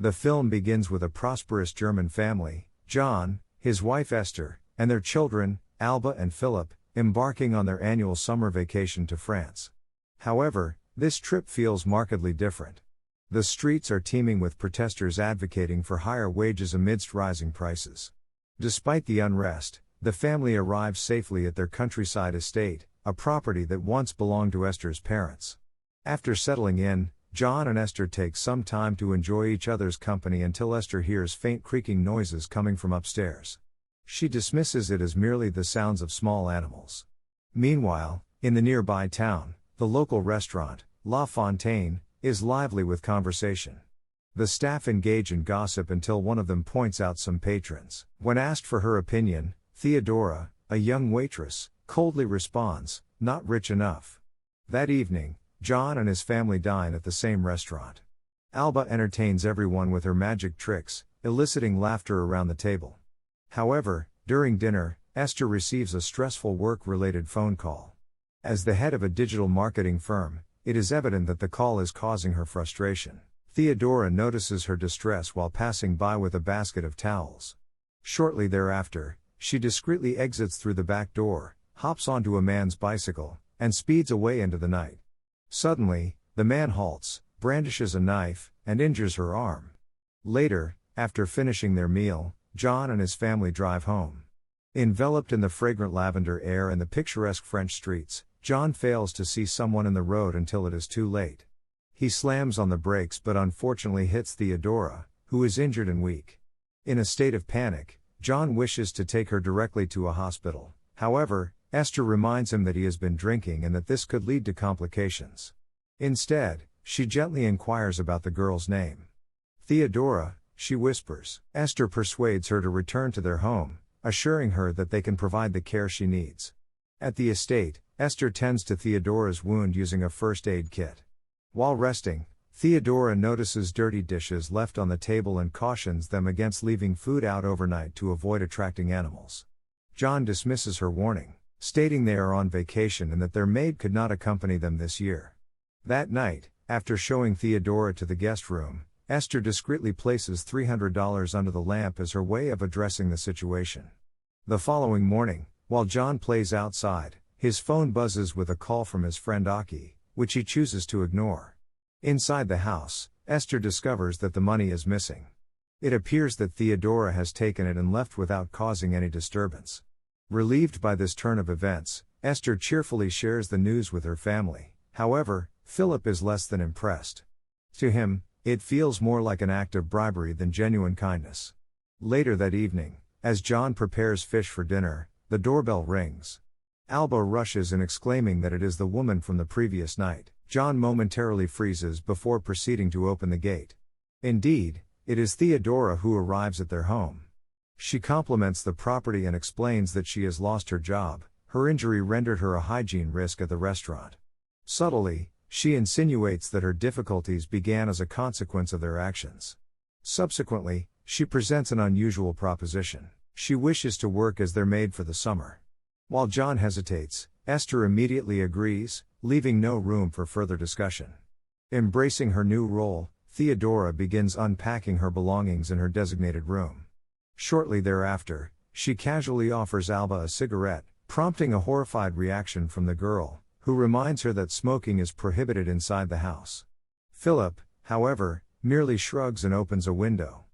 The film begins with a prosperous German family, John, his wife Esther, and their children, Alba and Philip, embarking on their annual summer vacation to France. However, this trip feels markedly different. The streets are teeming with protesters advocating for higher wages amidst rising prices. Despite the unrest, the family arrives safely at their countryside estate, a property that once belonged to Esther's parents. After settling in, John and Esther take some time to enjoy each other's company until Esther hears faint creaking noises coming from upstairs. She dismisses it as merely the sounds of small animals. Meanwhile, in the nearby town, the local restaurant, La Fontaine, is lively with conversation. The staff engage in gossip until one of them points out some patrons. When asked for her opinion, Theodora, a young waitress, coldly responds, "Not rich enough." That evening, John and his family dine at the same restaurant. Alba entertains everyone with her magic tricks, eliciting laughter around the table. However, during dinner, Esther receives a stressful work-related phone call. As the head of a digital marketing firm, it is evident that the call is causing her frustration. Theodora notices her distress while passing by with a basket of towels. Shortly thereafter, she discreetly exits through the back door, hops onto a man's bicycle, and speeds away into the night. Suddenly, the man halts, brandishes a knife, and injures her arm. Later, after finishing their meal, John and his family drive home. Enveloped in the fragrant lavender air and the picturesque French streets, John fails to see someone in the road until it is too late. He slams on the brakes but unfortunately hits Theodora, who is injured and weak. In a state of panic, John wishes to take her directly to a hospital. However, Esther reminds him that he has been drinking and that this could lead to complications. Instead, she gently inquires about the girl's name. "Theodora," she whispers. Esther persuades her to return to their home, assuring her that they can provide the care she needs. At the estate, Esther tends to Theodora's wound using a first aid kit. While resting, Theodora notices dirty dishes left on the table and cautions them against leaving food out overnight to avoid attracting animals. John dismisses her warning, stating they are on vacation and that their maid could not accompany them this year. That night, after showing Theodora to the guest room, Esther discreetly places $300 under the lamp as her way of addressing the situation. The following morning, while John plays outside, his phone buzzes with a call from his friend Aki, which he chooses to ignore. Inside the house, Esther discovers that the money is missing. It appears that Theodora has taken it and left without causing any disturbance. Relieved by this turn of events, Esther cheerfully shares the news with her family. However, Philip is less than impressed. To him, it feels more like an act of bribery than genuine kindness. Later that evening, as John prepares fish for dinner, the doorbell rings. Alba rushes in exclaiming that it is the woman from the previous night. John momentarily freezes before proceeding to open the gate. Indeed, it is Theodora who arrives at their home. She compliments the property and explains that she has lost her job. Her injury rendered her a hygiene risk at the restaurant. Subtly, she insinuates that her difficulties began as a consequence of their actions. Subsequently, she presents an unusual proposition. She wishes to work as their maid for the summer. While John hesitates, Esther immediately agrees, leaving no room for further discussion. Embracing her new role, Theodora begins unpacking her belongings in her designated room. Shortly thereafter, she casually offers Alba a cigarette, prompting a horrified reaction from the girl, who reminds her that smoking is prohibited inside the house. Philip, however, merely shrugs and opens a window.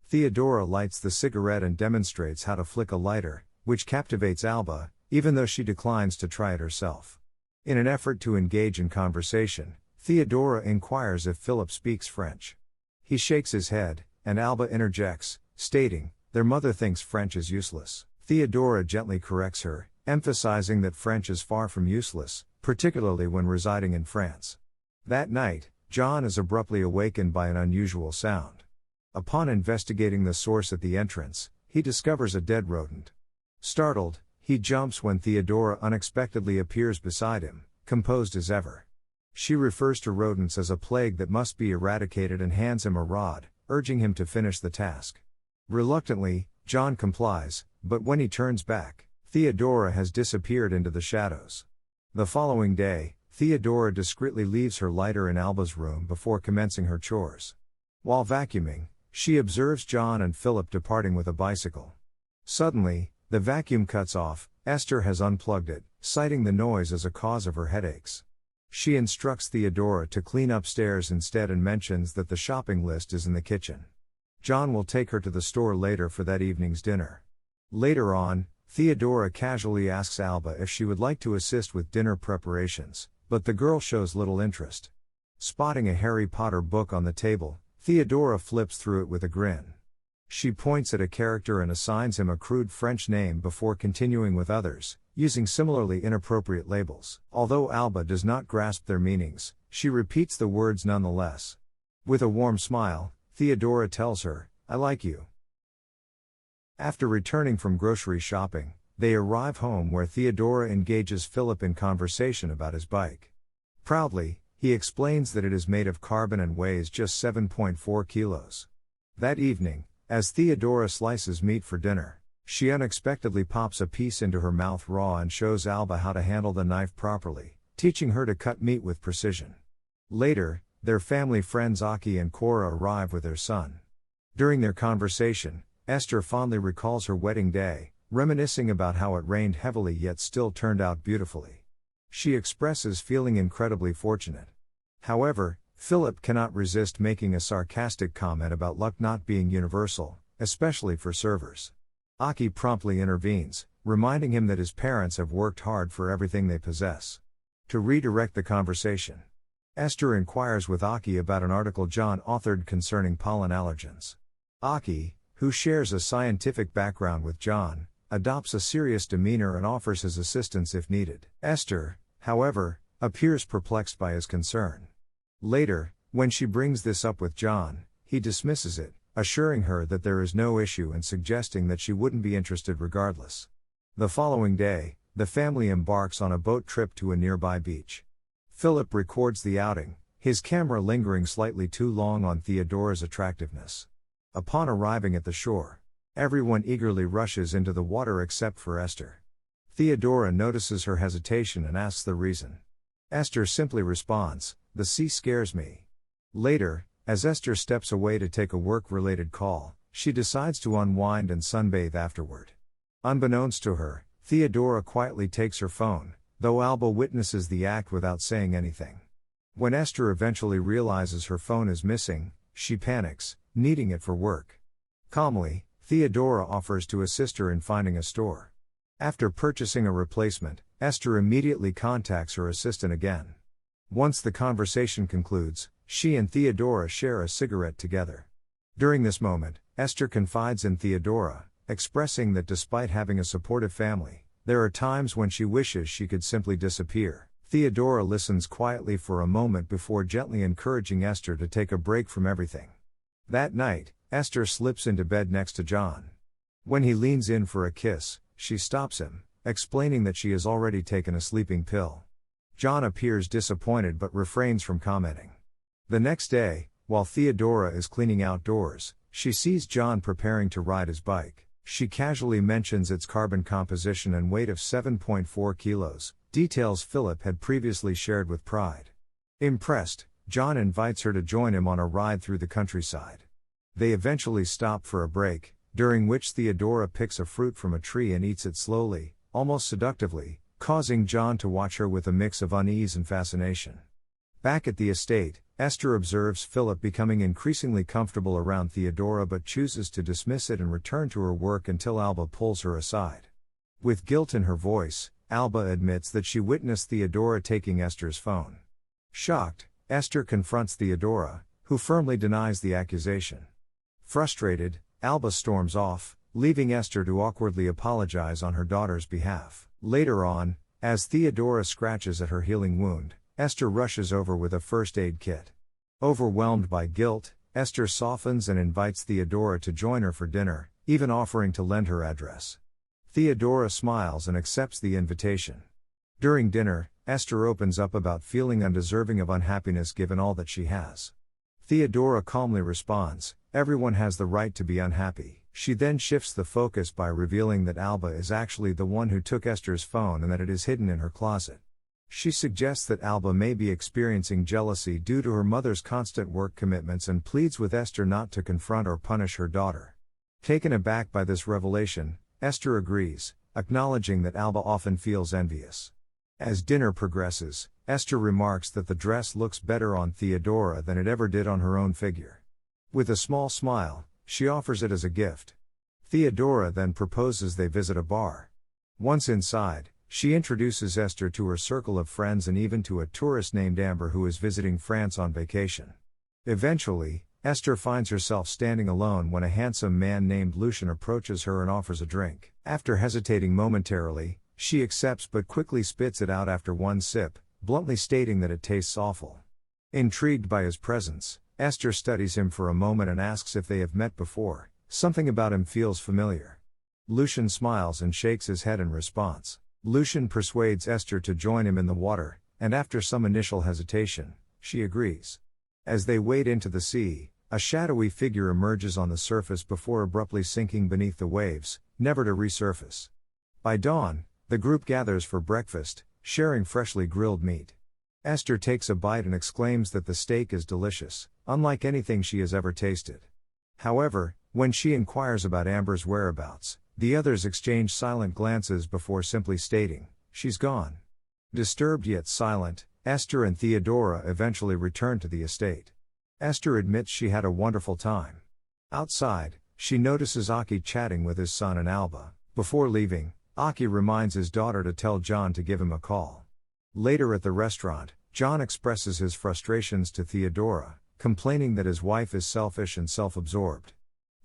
Theodora lights the cigarette and demonstrates how to flick a lighter, which captivates Alba, even though she declines to try it herself. In an effort to engage in conversation, Theodora inquires if Philip speaks French. He shakes his head, and Alba interjects, stating, "Their mother thinks French is useless." Theodora gently corrects her, emphasizing that French is far from useless, particularly when residing in France. That night, John is abruptly awakened by an unusual sound. Upon investigating the source at the entrance, he discovers a dead rodent. Startled, he jumps when Theodora unexpectedly appears beside him, composed as ever. She refers to rodents as a plague that must be eradicated and hands him a rod, urging him to finish the task. Reluctantly, John complies, but when he turns back, Theodora has disappeared into the shadows. The following day, Theodora discreetly leaves her lighter in Alba's room before commencing her chores. While vacuuming, She observes John and Philip departing with a bicycle. Suddenly, the vacuum cuts off. Esther has unplugged it, citing the noise as a cause of her headaches. She instructs Theodora to clean upstairs instead and mentions that the shopping list is in the kitchen. John will take her to the store later for that evening's dinner. Later on, Theodora casually asks Alba if she would like to assist with dinner preparations, but the girl shows little interest. Spotting a Harry Potter book on the table, Theodora flips through it with a grin. She points at a character and assigns him a crude French name before continuing with others, using similarly inappropriate labels. Although Alba does not grasp their meanings, she repeats the words nonetheless. With a warm smile, Theodora tells her, "I like you." After returning from grocery shopping, they arrive home where Theodora engages Philip in conversation about his bike. Proudly, he explains that it is made of carbon and weighs just 7.4 kilos. That evening, as Theodora slices meat for dinner, she unexpectedly pops a piece into her mouth raw and shows Alba how to handle the knife properly, teaching her to cut meat with precision. Later, their family friends Aki and Cora arrive with their son. During their conversation, Esther fondly recalls her wedding day, reminiscing about how it rained heavily yet still turned out beautifully. She expresses feeling incredibly fortunate. However, Philip cannot resist making a sarcastic comment about luck not being universal, especially for servers. Aki promptly intervenes, reminding him that his parents have worked hard for everything they possess. To redirect the conversation, Esther inquires with Aki about an article John authored concerning pollen allergens. Aki, who shares a scientific background with John, adopts a serious demeanor and offers his assistance if needed. Esther, however, appears perplexed by his concern. Later, when she brings this up with John, he dismisses it, assuring her that there is no issue and suggesting that she wouldn't be interested regardless. The following day, the family embarks on a boat trip to a nearby beach. Philip records the outing, his camera lingering slightly too long on Theodora's attractiveness. Upon arriving at the shore, everyone eagerly rushes into the water except for Esther. Theodora notices her hesitation and asks the reason. Esther simply responds, "The sea scares me." Later, as Esther steps away to take a work-related call, she decides to unwind and sunbathe afterward. Unbeknownst to her, Theodora quietly takes her phone, though Alba witnesses the act without saying anything. When Esther eventually realizes her phone is missing, she panics, needing it for work. Calmly, Theodora offers to assist her in finding a store. After purchasing a replacement, Esther immediately contacts her assistant again. Once the conversation concludes, she and Theodora share a cigarette together. During this moment, Esther confides in Theodora, expressing that despite having a supportive family, there are times when she wishes she could simply disappear. Theodora listens quietly for a moment before gently encouraging Esther to take a break from everything. That night, Esther slips into bed next to John. When he leans in for a kiss, she stops him, explaining that she has already taken a sleeping pill. John appears disappointed but refrains from commenting. The next day, while Theodora is cleaning outdoors, she sees John preparing to ride his bike. She casually mentions its carbon composition and weight of 7.4 kilos, details Philip had previously shared with pride. Impressed, John invites her to join him on a ride through the countryside. They eventually stop for a break, during which Theodora picks a fruit from a tree and eats it slowly, almost seductively, causing John to watch her with a mix of unease and fascination. Back at the estate, Esther observes Philip becoming increasingly comfortable around Theodora but chooses to dismiss it and return to her work until Alba pulls her aside. With guilt in her voice, Alba admits that she witnessed Theodora taking Esther's phone. Shocked, Esther confronts Theodora, who firmly denies the accusation. Frustrated, Alba storms off, leaving Esther to awkwardly apologize on her daughter's behalf. Later on, as Theodora scratches at her healing wound, Esther rushes over with a first aid kit. Overwhelmed by guilt, Esther softens and invites Theodora to join her for dinner, even offering to lend her address. Theodora smiles and accepts the invitation. During dinner, Esther opens up about feeling undeserving of unhappiness given all that she has. Theodora calmly responds, "Everyone has the right to be unhappy." She then shifts the focus by revealing that Alba is actually the one who took Esther's phone and that it is hidden in her closet. She suggests that Alba may be experiencing jealousy due to her mother's constant work commitments and pleads with Esther not to confront or punish her daughter. Taken aback by this revelation, Esther agrees, acknowledging that Alba often feels envious. As dinner progresses, Esther remarks that the dress looks better on Theodora than it ever did on her own figure. With a small smile, she offers it as a gift. Theodora then proposes they visit a bar. Once inside, she introduces Esther to her circle of friends and even to a tourist named Amber who is visiting France on vacation. Eventually, Esther finds herself standing alone when a handsome man named Lucien approaches her and offers a drink. After hesitating momentarily, she accepts but quickly spits it out after one sip, bluntly stating that it tastes awful. Intrigued by his presence, Esther studies him for a moment and asks if they have met before. Something about him feels familiar. Lucien smiles and shakes his head in response. Lucien persuades Esther to join him in the water, and after some initial hesitation, she agrees. As they wade into the sea, a shadowy figure emerges on the surface before abruptly sinking beneath the waves, never to resurface. By dawn, the group gathers for breakfast, sharing freshly grilled meat. Esther takes a bite and exclaims that the steak is delicious, unlike anything she has ever tasted. However, when she inquires about Amber's whereabouts, the others exchange silent glances before simply stating, "She's gone." Disturbed yet silent, Esther and Theodora eventually return to the estate. Esther admits she had a wonderful time. Outside, she notices Aki chatting with his son and Alba. Before leaving, Aki reminds his daughter to tell John to give him a call. Later at the restaurant, John expresses his frustrations to Theodora, complaining that his wife is selfish and self-absorbed.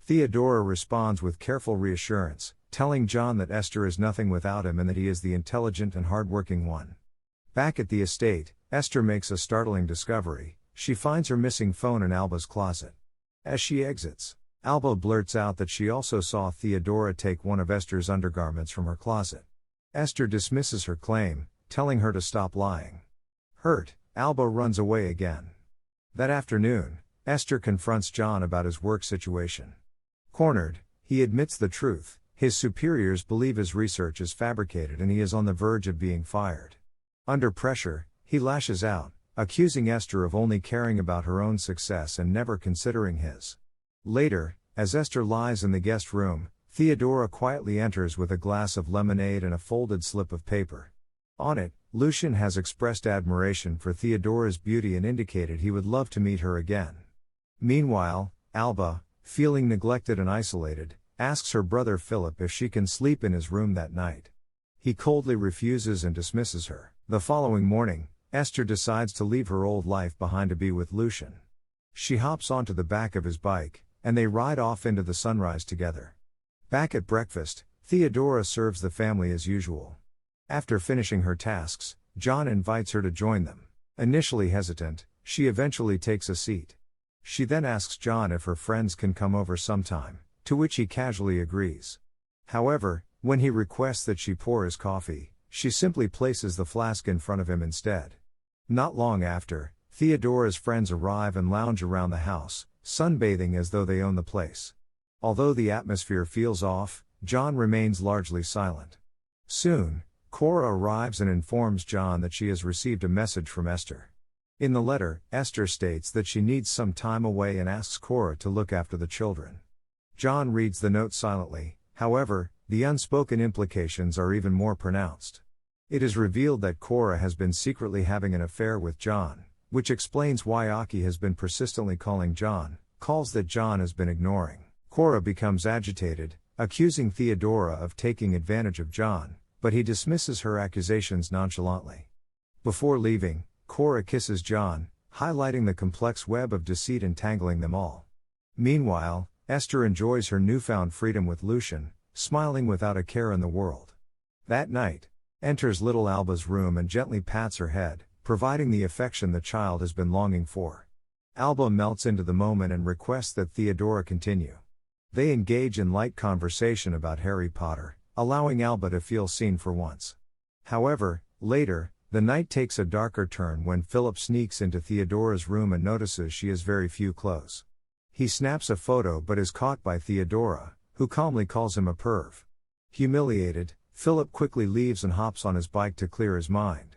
Theodora responds with careful reassurance, telling John that Esther is nothing without him and that he is the intelligent and hardworking one. Back at the estate, Esther makes a startling discovery. She finds her missing phone in Alba's closet. As she exits, Alba blurts out that she also saw Theodora take one of Esther's undergarments from her closet. Esther dismisses her claim, telling her to stop lying. Hurt, Alba runs away again. That afternoon, Esther confronts John about his work situation. Cornered, he admits the truth. His superiors believe his research is fabricated and he is on the verge of being fired. Under pressure, he lashes out, accusing Esther of only caring about her own success and never considering his. Later, as Esther lies in the guest room, Theodora quietly enters with a glass of lemonade and a folded slip of paper. On it, Lucien has expressed admiration for Theodora's beauty and indicated he would love to meet her again. Meanwhile, Alba, feeling neglected and isolated, asks her brother Philip if she can sleep in his room that night. He coldly refuses and dismisses her. The following morning, Esther decides to leave her old life behind to be with Lucien. She hops onto the back of his bike, and they ride off into the sunrise together. Back at breakfast, Theodora serves the family as usual. After finishing her tasks, John invites her to join them. Initially hesitant, she eventually takes a seat. She then asks John if her friends can come over sometime, to which he casually agrees. However, when he requests that she pour his coffee, she simply places the flask in front of him instead. Not long after, Theodora's friends arrive and lounge around the house, sunbathing as though they own the place. Although the atmosphere feels off, John remains largely silent. Soon, Cora arrives and informs John that she has received a message from Esther. In the letter, Esther states that she needs some time away and asks Cora to look after the children. John reads the note silently, however, the unspoken implications are even more pronounced. It is revealed that Cora has been secretly having an affair with John, which explains why Aki has been persistently calling John, calls that John has been ignoring. Cora becomes agitated, accusing Theodora of taking advantage of John, but he dismisses her accusations nonchalantly. Before leaving, Cora kisses John, highlighting the complex web of deceit entangling them all. Meanwhile, Esther enjoys her newfound freedom with Lucien, smiling without a care in the world. That night, enters little Alba's room and gently pats her head, providing the affection the child has been longing for. Alba melts into the moment and requests that Theodora continue. They engage in light conversation about Harry Potter, allowing Alba to feel seen for once. However, later, the night takes a darker turn when Philip sneaks into Theodora's room and notices she has very few clothes. He snaps a photo but is caught by Theodora, who calmly calls him a perv. Humiliated, Philip quickly leaves and hops on his bike to clear his mind.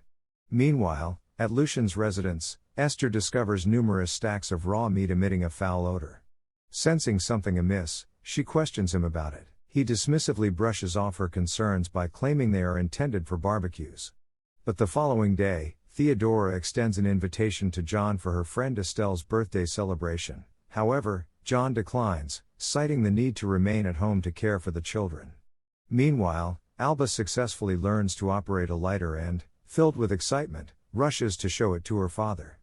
Meanwhile, at Lucian's residence, Esther discovers numerous stacks of raw meat emitting a foul odor. Sensing something amiss, she questions him about it. He dismissively brushes off her concerns by claiming they are intended for barbecues. But the following day, Theodora extends an invitation to John for her friend Estelle's birthday celebration. However, John declines, citing the need to remain at home to care for the children. Meanwhile, Alba successfully learns to operate a lighter and, filled with excitement, rushes to show it to her father.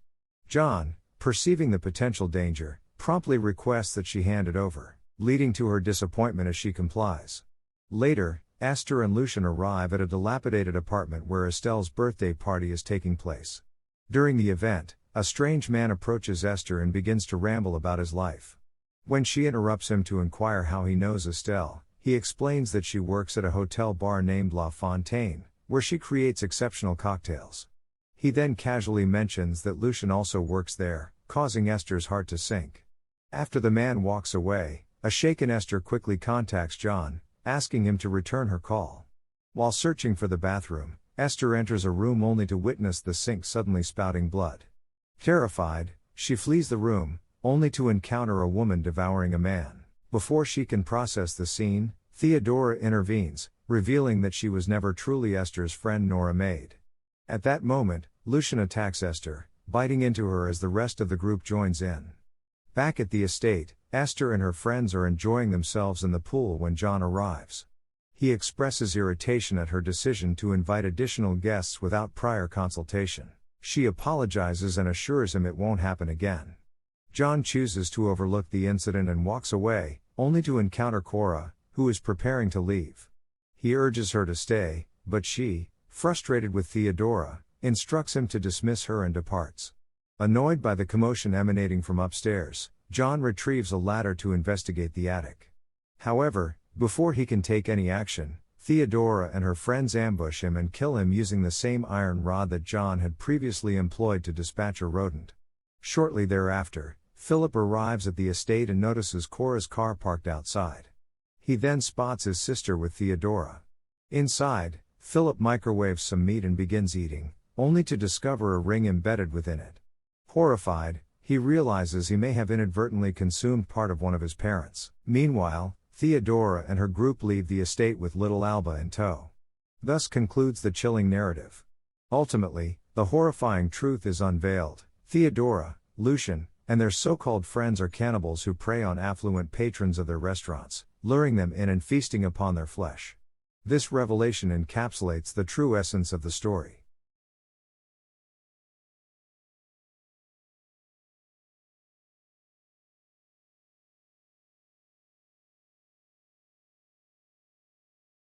John, perceiving the potential danger, promptly requests that she hand it over, leading to her disappointment as she complies. Later, Esther and Lucian arrive at a dilapidated apartment where Estelle's birthday party is taking place. During the event, a strange man approaches Esther and begins to ramble about his life. When she interrupts him to inquire how he knows Estelle, he explains that she works at a hotel bar named La Fontaine, where she creates exceptional cocktails. He then casually mentions that Lucian also works there, causing Esther's heart to sink. After the man walks away, a shaken Esther quickly contacts John, asking him to return her call. While searching for the bathroom, Esther enters a room only to witness the sink suddenly spouting blood. Terrified, she flees the room, only to encounter a woman devouring a man. Before she can process the scene, Theodora intervenes, revealing that she was never truly Esther's friend nor a maid. At that moment, Lucian attacks Esther, biting into her as the rest of the group joins in. Back at the estate, Esther and her friends are enjoying themselves in the pool when John arrives. He expresses irritation at her decision to invite additional guests without prior consultation. She apologizes and assures him it won't happen again. John chooses to overlook the incident and walks away, only to encounter Cora, who is preparing to leave. He urges her to stay, but she, frustrated with Theodora, instructs him to dismiss her and departs. Annoyed by the commotion emanating from upstairs, John retrieves a ladder to investigate the attic. However, before he can take any action, Theodora and her friends ambush him and kill him using the same iron rod that John had previously employed to dispatch a rodent. Shortly thereafter, Philip arrives at the estate and notices Cora's car parked outside. He then spots his sister with Theodora. Inside, Philip microwaves some meat and begins eating, only to discover a ring embedded within it. Horrified, he realizes he may have inadvertently consumed part of one of his parents. Meanwhile, Theodora and her group leave the estate with little Alba in tow. Thus concludes the chilling narrative. Ultimately, the horrifying truth is unveiled. Theodora, Lucian, and their so-called friends are cannibals who prey on affluent patrons of their restaurants, luring them in and feasting upon their flesh. This revelation encapsulates the true essence of the story.